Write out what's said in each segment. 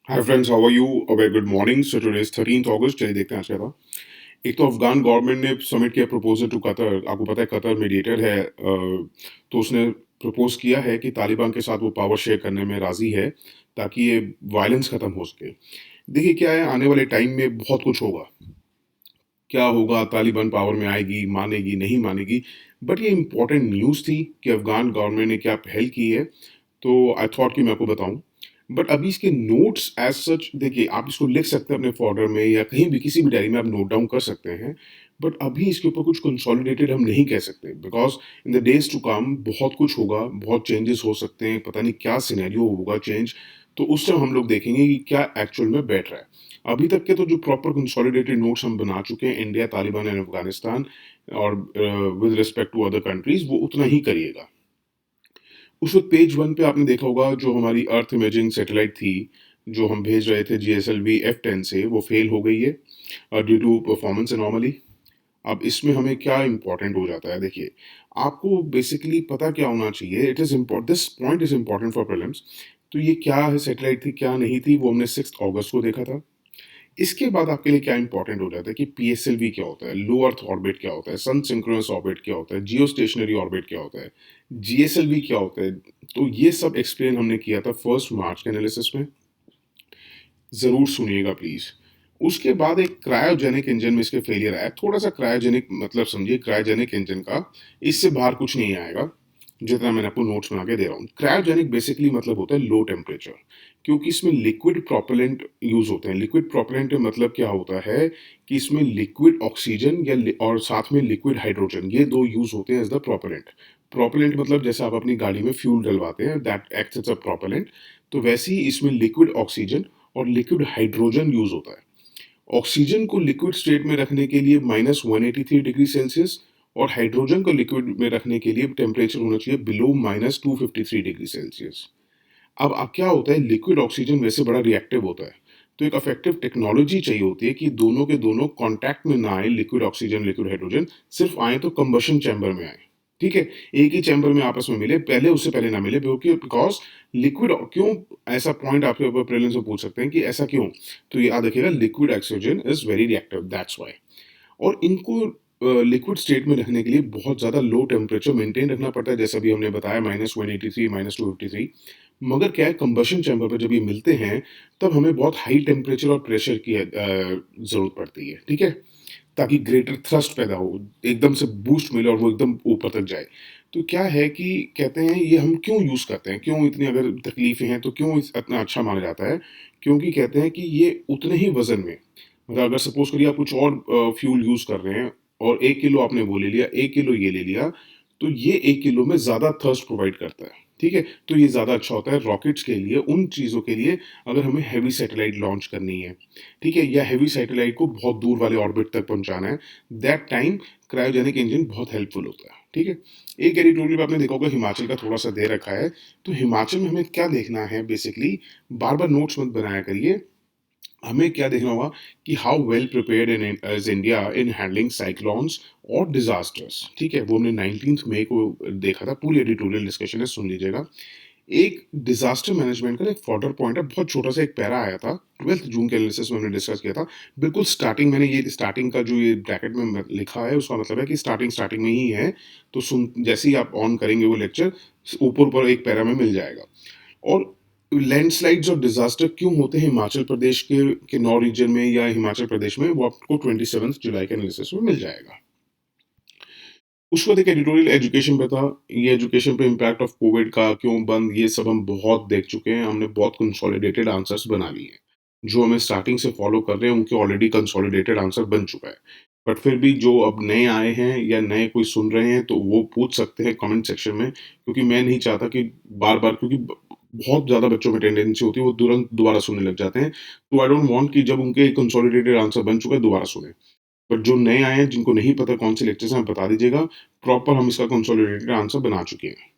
Hi friends, how are you? A very good morning. So today is 13th अगस्त। चलिए देखते हैं आज क्या था। एक तो अफगान गवर्नमेंट ने सबमिट किया प्रपोजल टू कतर। आपको पता है कतर मीडिएटर है, तो उसने प्रपोज किया है कि तालिबान के साथ वो पावर शेयर करने में राजी है ताकि ये वायलेंस खत्म हो सके। देखिए क्या है, आने वाले टाइम में बहुत कुछ होगा। क्या होगा, तालिबान पावर में आएगी, मानेगी नहीं मानेगी, बट ये इंपॉर्टेंट न्यूज़ थी कि अफगान गवर्नमेंट ने क्या पहल की है। तो आई थॉट कि मैं आपको बताऊं। बट अभी इसके नोट्स एज सच देखिए, आप इसको लिख सकते हैं अपने फोल्डर में या कहीं भी किसी भी डायरी में आप नोट डाउन कर सकते हैं। बट अभी इसके ऊपर कुछ कंसोलिडेटेड हम नहीं कह सकते, because in the days to come बहुत कुछ होगा, बहुत चेंजेस हो सकते हैं, पता नहीं क्या सिनेरियो होगा चेंज। तो उस टाइम हम लोग देखेंगे कि क्या एक्चुअल में बैठ रहा है। अभी तक के तो जो प्रॉपर कंसोलिडेटेड नोट्स हम बना चुके हैं, इंडिया, तालिबान एंड अफगानिस्तान, और with respect to other countries, वो उतना ही करिएगा। उस वक्त पेज वन पे आपने देखा होगा जो हमारी अर्थ इमेजिंग सैटेलाइट थी, जो हम भेज रहे थे GSLV F10 से, वो फेल हो गई है ड्यू टू परफॉर्मेंस एनॉमली। अब इसमें हमें क्या इंपॉर्टेंट हो जाता है, देखिए आपको बेसिकली पता क्या होना चाहिए। It is important, this point is important for prelims. तो ये क्या है, सैटेलाइट थी क्या नहीं थी, वो हमने 6 अगस्त को देखा था। इसके बाद आपके लिए क्या इंपॉर्टेंट हो जाता है कि PSLV क्या होता है, लो अर्थ ऑर्बिट क्या होता है, सन सिंक्रोनस ऑर्बिट क्या होता है, जियो स्टेशनरी ऑर्बिट क्या होता है, GSLV क्या होता है। तो ये सब एक्सप्लेन हमने किया था 1 मार्च के एनालिसिस में। जरूर सुनिएगा प्लीज। उसके बाद एक क्रायोजेनिक इंजन में इसके फेलियर आया। थोड़ा सा क्रायोजेनिक मतलब समझिए, क्रायोजेनिक इंजन का इससे बाहर कुछ नहीं आएगा जितना मैंने आपको नोट्स बना के दे रहा हूँ। क्रायोजेनिक बेसिकली मतलब होता है लो टेम्परेचर, क्योंकि इसमें लिक्विड प्रोपेलेंट यूज होते हैं। लिक्विड प्रोपेलेंट का मतलब क्या होता है कि इसमें लिक्विड ऑक्सीजन या और साथ में लिक्विड हाइड्रोजन, ये दो यूज होते हैं एज द प्रोपेलेंट। प्रोपेलेंट मतलब जैसे आप अपनी गाड़ी में फ्यूल डलवाते हैं, that acts as a propellant. तो वैसे ही इसमें लिक्विड ऑक्सीजन और लिक्विड हाइड्रोजन यूज होता है। ऑक्सीजन को लिक्विड स्टेट में रखने के लिए -183 डिग्री सेल्सियस, और हाइड्रोजन को लिक्विड में रखने के लिए टेम्परेचर होना चाहिए बिलो -253 डिग्री सेल्सियस। अब क्या होता है, लिक्विड ऑक्सीजन वैसे बड़ा रिएक्टिव होता है, तो एक अफेक्टिव टेक्नोलॉजी चाहिए होती है कि दोनों के दोनों कांटेक्ट में ना आए, लिक्विड ऑक्सीजन लिक्विड हाइड्रोजन, सिर्फ आए तो कंबशन चैम्बर में आए। ठीक है, एक ही चैम्बर में आपस में मिले, पहले उससे पहले ना मिले, क्योंकि बिकॉज लिक्विड क्यों, ऐसा पॉइंट आपके ऊपर प्रीलिम्स में पूछ सकते हैं कि ऐसा क्यों। तो याद रखिएगा, liquid oxygen is very reactive, that's why. और इनको लिक्विड स्टेट में रखने के लिए बहुत ज़्यादा लो टेम्परेचर मेंटेन रखना पड़ता है, जैसा भी हमने बताया -183 -253। मगर क्या है, कंबशन चैम्बर पर जब ये मिलते हैं तब हमें बहुत हाई टेम्परेचर और प्रेशर की ज़रूरत पड़ती है। ठीक है, ताकि ग्रेटर थ्रस्ट पैदा हो, एकदम से बूस्ट मिले और वो एकदम ऊपर तक जाए। तो क्या है कि कहते हैं ये हम क्यों यूज़ करते हैं, क्यों इतनी अगर तकलीफ़ें हैं तो क्यों इतना अच्छा माना जाता है। क्योंकि कहते हैं कि ये उतने ही वज़न में, मतलब अगर सपोज करिए आप कुछ और फ्यूल यूज़ कर रहे हैं और 1 किलो आपने वो ले लिया, 1 किलो ये ले लिया, तो ये 1 किलो में ज़्यादा थर्स्ट प्रोवाइड करता है। ठीक है, तो ये ज़्यादा अच्छा होता है रॉकेट्स के लिए, उन चीज़ों के लिए अगर हमें हैवी सैटेलाइट लॉन्च करनी है। ठीक है, या हैवी सैटेलाइट को बहुत दूर वाले ऑर्बिट तक पहुंचाना है, दैट टाइम क्रायोजेनिक इंजन बहुत हेल्पफुल होता है। ठीक है, एक एडिटोरियल में आपने देखा होगा हिमाचल का थोड़ा सा दे रखा है। तो हिमाचल में हमें क्या देखना है बेसिकली, बार बार नोट्स मत बनाया करिए। हमें क्या देखना होगा कि how well prepared in as India in handling cyclones और डिजास्टर्स। ठीक है, वो हमने 19 मई को देखा था, पूरी एडिटोरियल डिस्कशन है, सुन लीजिएगा। एक डिजास्टर मैनेजमेंट का एक फॉर्डर पॉइंट है, बहुत छोटा सा एक पैरा आया था, 12 जून के एनालिसिस में हमने डिस्कस किया था। बिल्कुल स्टार्टिंग, मैंने ये स्टार्टिंग का जो ये ब्रैकेट में लिखा है उसका मतलब है कि स्टार्टिंग स्टार्टिंग में ही है। तो सुन, जैसे ही आप ऑन करेंगे वो लेक्चर, ऊपर ऊपर एक पैरा में मिल जाएगा। और लैंडस्लाइड्स और डिजास्टर क्यों होते हैं हिमाचल प्रदेश के नॉर्थ रीजन में या हिमाचल प्रदेश में, वो आपको 27 जुलाई के एनालिसिस में मिल जाएगा। उसके बाद एक एडिटोरियल एजुकेशन पे था। ये एजुकेशन पे इम्पैक्ट ऑफ कोविड का क्यों बंद, ये सब हम बहुत देख चुके हैं, हमने बहुत कंसोलिडेटेड आंसर्स बना लिए हैं। जो हमें स्टार्टिंग से फॉलो कर रहे हैं उनके ऑलरेडी कंसोलिडेटेड आंसर बन चुका है। बट फिर भी जो अब नए आए हैं या नए कोई सुन रहे हैं तो वो पूछ सकते हैं कमेंट सेक्शन में, क्योंकि मैं नहीं चाहता कि बार बार, क्योंकि बहुत ज़्यादा बच्चों में टेंडेंसी होती है वो तुरंत दोबारा सुनने लग जाते हैं। तो आई डोंट वांट कि जब उनके कंसोलिडेटेड आंसर बन चुका है दोबारा सुने। बट जो नए आए हैं जिनको नहीं पता कौन से लेक्चर्स हैं, आप बता दीजिएगा। प्रॉपर हम इसका कंसोलिडेटेड आंसर बना चुके हैं।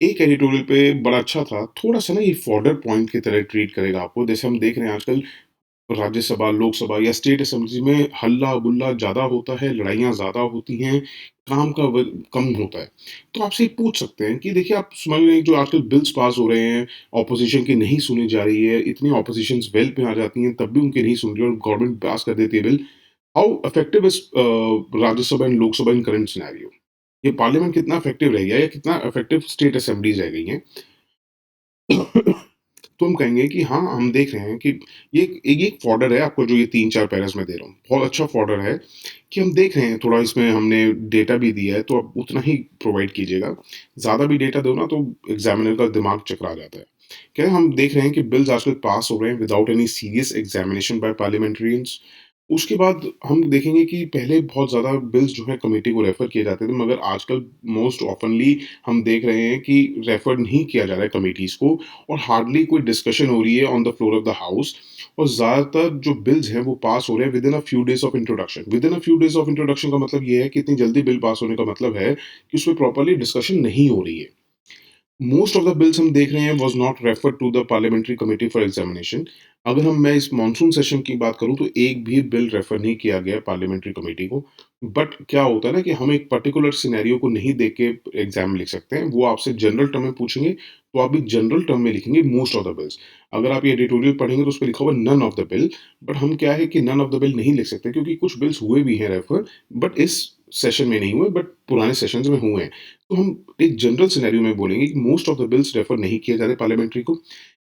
एक एडिटोरियल पे बड़ा अच्छा था, थोड़ा सा ना ये फॉर्डर पॉइंट की तरह ट्रीट करेगा आपको, जैसे हम देख रहे हैं आजकल राज्यसभा, लोकसभा या स्टेट असेंबलीज़ में हल्ला-गुल्ला ज़्यादा होता है, लड़ाइयाँ ज़्यादा होती हैं, काम का व कम होता है। तो आपसे ये पूछ सकते हैं कि देखिए आप समझ रहे हैं जो आजकल बिल्स पास हो रहे हैं, ऑपोज़िशन की नहीं सुनी जा रही है, इतनी ऑपोज़िशंस वेल पे आ जाती हैं, तब भी उनकी नहीं सुन रही और गवर्नमेंट पास कर देती है bill. How effective is Rajya Sabha and Lok Sabha in current scenario? ये पार्लियामेंट कितना इफेक्टिव रह गया है या कितना इफेक्टिव स्टेट असेंबलीज़ रह गई हैं? तो हम कहेंगे कि हाँ, हम देख रहे हैं कि ये एक फॉर्डर है आपको जो ये 3-4 पैरास मैं दे रहा हूँ। बहुत अच्छा फॉर्डर है कि हम देख रहे हैं थोड़ा इसमें हमने डेटा भी दिया है तो आप उतना ही प्रोवाइड कीजिएगा। ज़्यादा भी डेटा दो ना तो एग्ज़ामिनर का दिमाग चकरा जाता है। क्या है हम देख रहे हैं कि बिल्स आजकल पास हो रहे हैं without any serious examination by parliamentarians. उसके बाद हम देखेंगे कि पहले बहुत ज़्यादा बिल्स जो है कमिटी को रेफ़र किए जाते थे मगर आजकल मोस्ट ऑफ़नली हम देख रहे हैं कि रेफ़र नहीं किया जा रहा है कमिटीज़ को और हार्डली कोई डिस्कशन हो रही है on the floor of the house और ज़्यादातर जो बिल्स हैं वो पास हो रहे हैं within a few days of introduction. Within a few days of introduction का मतलब ये है कि इतनी जल्दी बिल पास होने का मतलब है कि उसमें प्रॉपर्ली डिस्कशन नहीं हो रही है। मोस्ट ऑफ द बिल्स हम देख रहे हैं was not referred to the parliamentary committee for examination. अगर मैं इस मॉनसून सेशन की बात करूं तो एक भी बिल रेफर नहीं किया गया पार्लियामेंट्री कमिटी को। बट क्या होता है ना कि हम एक पर्टिकुलर सिनेरियो को नहीं देख के एग्जाम लिख सकते हैं, वो आपसे जनरल टर्म में पूछेंगे तो आप भी जनरल टर्म में लिखेंगे मोस्ट ऑफ द बिल्स। अगर आप ये एडिटोरियल पढ़ेंगे तो उस पर लिखा हुआ none of the bill. But हम क्या है कि नन ऑफ द बिल नहीं लिख सकते क्योंकि कुछ बिल्स हुए भी हैं रेफर, बट इस सेशन में नहीं हुए, बट पुराने सेशंस में हुए हैं। तो हम एक जनरल सिनेरियो में बोलेंगे कि most of the bills refer नहीं किए जा रहे पार्लियामेंट्री को।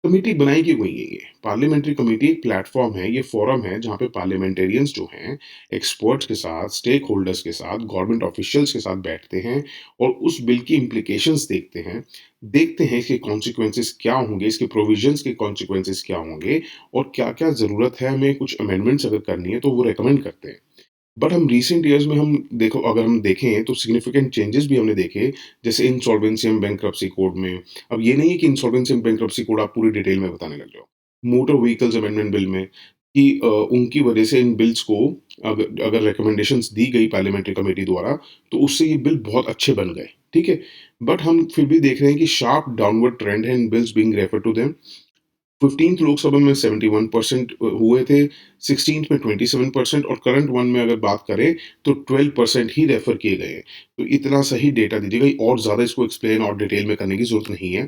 कमेटी बनाई क्यों गई है ये? पार्लियामेंट्री कमेटी एक प्लेटफ़ॉर्म है, ये फोरम है जहाँ पे पार्लियामेंटेरियंस जो हैं, एक्सपर्ट्स के साथ, स्टेक होल्डर्स के साथ, गवर्नमेंट ऑफिशियल्स के साथ बैठते हैं और उस बिल की इम्प्लीकेशंस देखते हैं। देखते हैं इसके कॉन्सिक्वेंसेस क्या होंगे, इसके प्रोविजंस के कॉन्सिक्वेंसेस क्या होंगे और क्या-क्या ज़रूरत है हमें कुछ अमेंडमेंट्स अगर करनी है तो वो रिकमेंड करते हैं। बट हम रिसेंट ईयर्स में हम देखो अगर हम देखें तो सिग्निफिकेंट चेंजेस भी हमने देखे, जैसे इंसॉल्वेंसी एंड बैंक्रप्सी कोड में। अब ये नहीं है कि इंसॉल्वेंसी एंड बैंक्रप्सी कोड आप पूरी डिटेल में बताने लग जाओ। मोटर व्हीकल्स अमेंडमेंट बिल में कि उनकी वजह से इन बिल्स को अगर अगर रिकमेंडेशंस दी गई पार्लियामेंट्री कमेटी द्वारा तो उससे ये बिल बहुत अच्छे बन गए, ठीक है? बट हम फिर भी देख रहे हैं कि शार्प डाउनवर्ड ट्रेंड है in bills being refer to them. 15th Lok Sabha में 71% हुए थे, 16th में 27% और करंट वन में अगर बात करें तो 12% ही रेफर किए गए हैं। तो इतना सही डेटा दीजिएगा और ज़्यादा इसको एक्सप्लेन और डिटेल में करने की ज़रूरत नहीं है।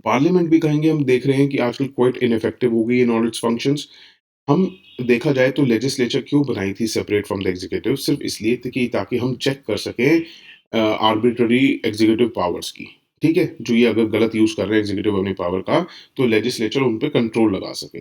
पार्लियामेंट भी कहेंगे हम देख रहे हैं कि आजकल क्वाइट इनइफेक्टिव हो गई इन ऑल इट्स फंक्शंस। हम देखा जाए तो लेजिस्लेचर क्यों बनाई थी सेपरेट फ्रॉम द एग्जीक्यूटिव? सिर्फ इसलिए थी कि ताकि हम चेक कर सकें आर्बिट्ररी एग्जीक्यूटिव पावर्स की, ठीक है? जो ये अगर गलत यूज़ कर रहे हैं एग्जीक्यूटिव अपनी पावर का, तो लेजिस्लेचर उन पे कंट्रोल लगा सके।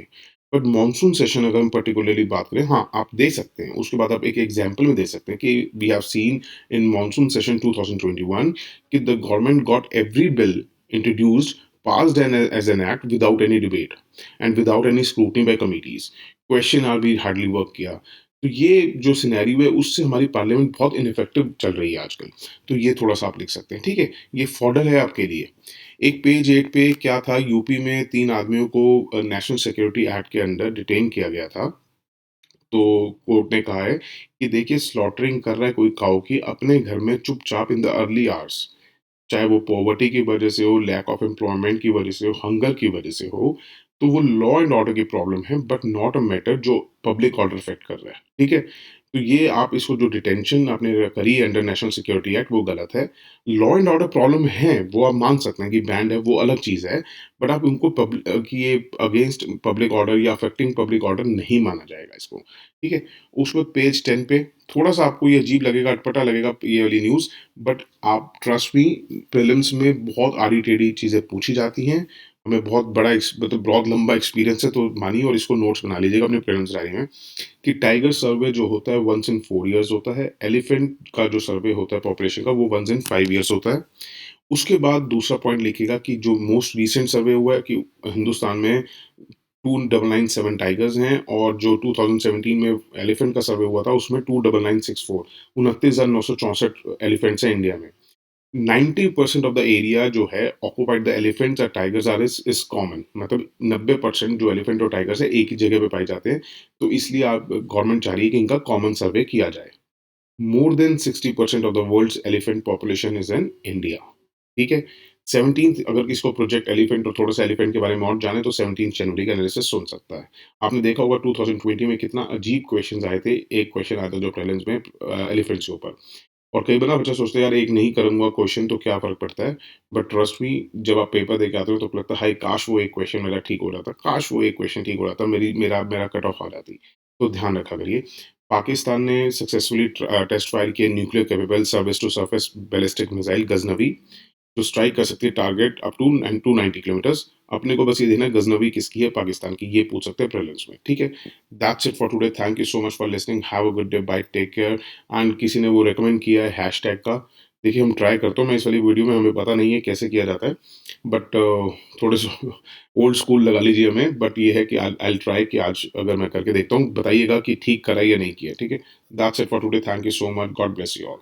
बट मॉनसून सेशन अगर हम पर्टिकुलरली बात करें, हाँ, आप दे सकते हैं। उसके बाद आप एक एग्जांपल में दे सकते हैं कि we have seen in monsoon session 2021 कि the government got every bill introduced, passed as an act without any debate and without any scrutiny by committees. Question hour भी हार्डली वर्क किया। तो ये जो सिनेरियो है उससे हमारी पार्लियामेंट बहुत इनइफेक्टिव चल रही है आजकल। तो ये थोड़ा-सा आप लिख सकते हैं, ठीक है? ये फॉर्डर है आपके लिए। एक पेज 8 पे क्या था, यूपी में 3 आदमियों को नेशनल सिक्योरिटी एक्ट के अंडर डिटेन किया गया था। तो कोर्ट ने कहा है कि देखिए स्लॉटरिंग कर रहा है कोई काऊ की अपने घर में चुपचाप इन द अर्ली आवर्स। चाहे वो पॉवर्टी की वजह से हो, लैक ऑफ एम्प्लॉयमेंट की वजह से हो, हंगर की वजह से हो, तो वो लॉ एंड ऑर्डर की प्रॉब्लम है बट नॉट अ मैटर जो पब्लिक ऑर्डर अफेक्ट कर रहा है, ठीक है? तो ये आप इसको जो डिटेंशन आपने करी है अंडर नेशनल सिक्योरिटी एक्ट वो गलत है। लॉ एंड ऑर्डर प्रॉब्लम है, वो आप मान सकते हैं कि बैंड है, वो अलग चीज़ है। बट आप उनको कि ये अगेंस्ट पब्लिक ऑर्डर या अफेक्टिंग पब्लिक ऑर्डर नहीं माना जाएगा इसको, ठीक है? उस वक़्त पेज 10 पे थोड़ा-सा आपको ये अजीब लगेगा, अटपटा लगेगा ये वाली न्यूज़, बट आप ट्रस्ट मी प्रीलिम्स में बहुत आड़ी-टेढ़ी चीज़ें पूछी जाती हैं। हमें बहुत बड़ा मतलब बहुत लंबा एक्सपीरियंस है तो मानिए और इसको नोट्स बना लीजिएगा अपने प्रीलिम्स डायरी में कि टाइगर सर्वे जो होता है वन्स इन 4 इयर्स होता है। एलिफेंट का जो सर्वे होता है पॉपुलेशन का वो वन्स इन 5 इयर्स होता है। उसके बाद दूसरा पॉइंट लिखिएगा कि जो मोस्ट रीसेंट सर्वे हुआ है कि हिंदुस्तान में 2997 टाइगर्स हैं और जो 2017 में एलिफेंट का सर्वे हुआ था उसमें 29964 29,964 एलिफेंट्स हैं इंडिया में। 90% ऑफ द एरिया जो है occupied the elephants and tigers are is common, मतलब 90% जो एलिफेंट और टाइगर्स है एक ही जगह पे पाए जाते हैं। तो इसलिए आप गवर्नमेंट चाह रही है कि इनका कॉमन सर्वे किया जाए। More than 60% of the world's elephant population is in India, ठीक है? 17th अगर किसी को प्रोजेक्ट एलिफेंट और थोड़ा-सा एलिफेंट के बारे में और जाने तो 17 जनवरी का एनालिसिस सुन सकता है। आपने देखा होगा 2020 में कितना अजीब क्वेश्चन्स आए थे। एक क्वेश्चन आया था जो प्रीलिम्स में एलिफेंट्स के ऊपर। और कई बार ना बच्चा सोचता है यार एक नहीं करूँगा क्वेश्चन तो क्या फ़र्क पड़ता है? बट ट्रस्ट मी जब आप पेपर दे के आते हो तो लगता है हाय काश वो एक क्वेश्चन मेरा ठीक हो जाता, काश वो एक क्वेश्चन ठीक हो जाता, मेरी मेरा मेरा कट ऑफ आ जाती। तो ध्यान रखा करिए। पाकिस्तान ने सक्सेसफुली टेस्ट फायर किए nuclear capable service to surface ballistic missile Ghaznavi, जो स्ट्राइक कर सकती है टारगेट अप टू 290 किलोमीटर्स। अपने को बस ये देखना है गज़नवी किसकी है, पाकिस्तान की, ये पूछ सकते हैं प्रीलिम्स में, ठीक है? That's it for today, thank you so much for listening, have a good day, bye, take care. And किसी ने वो रिकमेंड किया है हैशटैग का, देखिए हम ट्राई करता हूँ, मैं इस वाली वीडियो में हमें पता नहीं है कैसे किया जाता है, बट थोड़े से ओल्ड स्कूल लगा लीजिए हमें, बट ये है कि आई आई विल ट्राई कि आज अगर मैं करके देखता हूँ, बताइएगा कि ठीक करा या नहीं किया, ठीक है? That's it for today, thank you so much, God bless you all.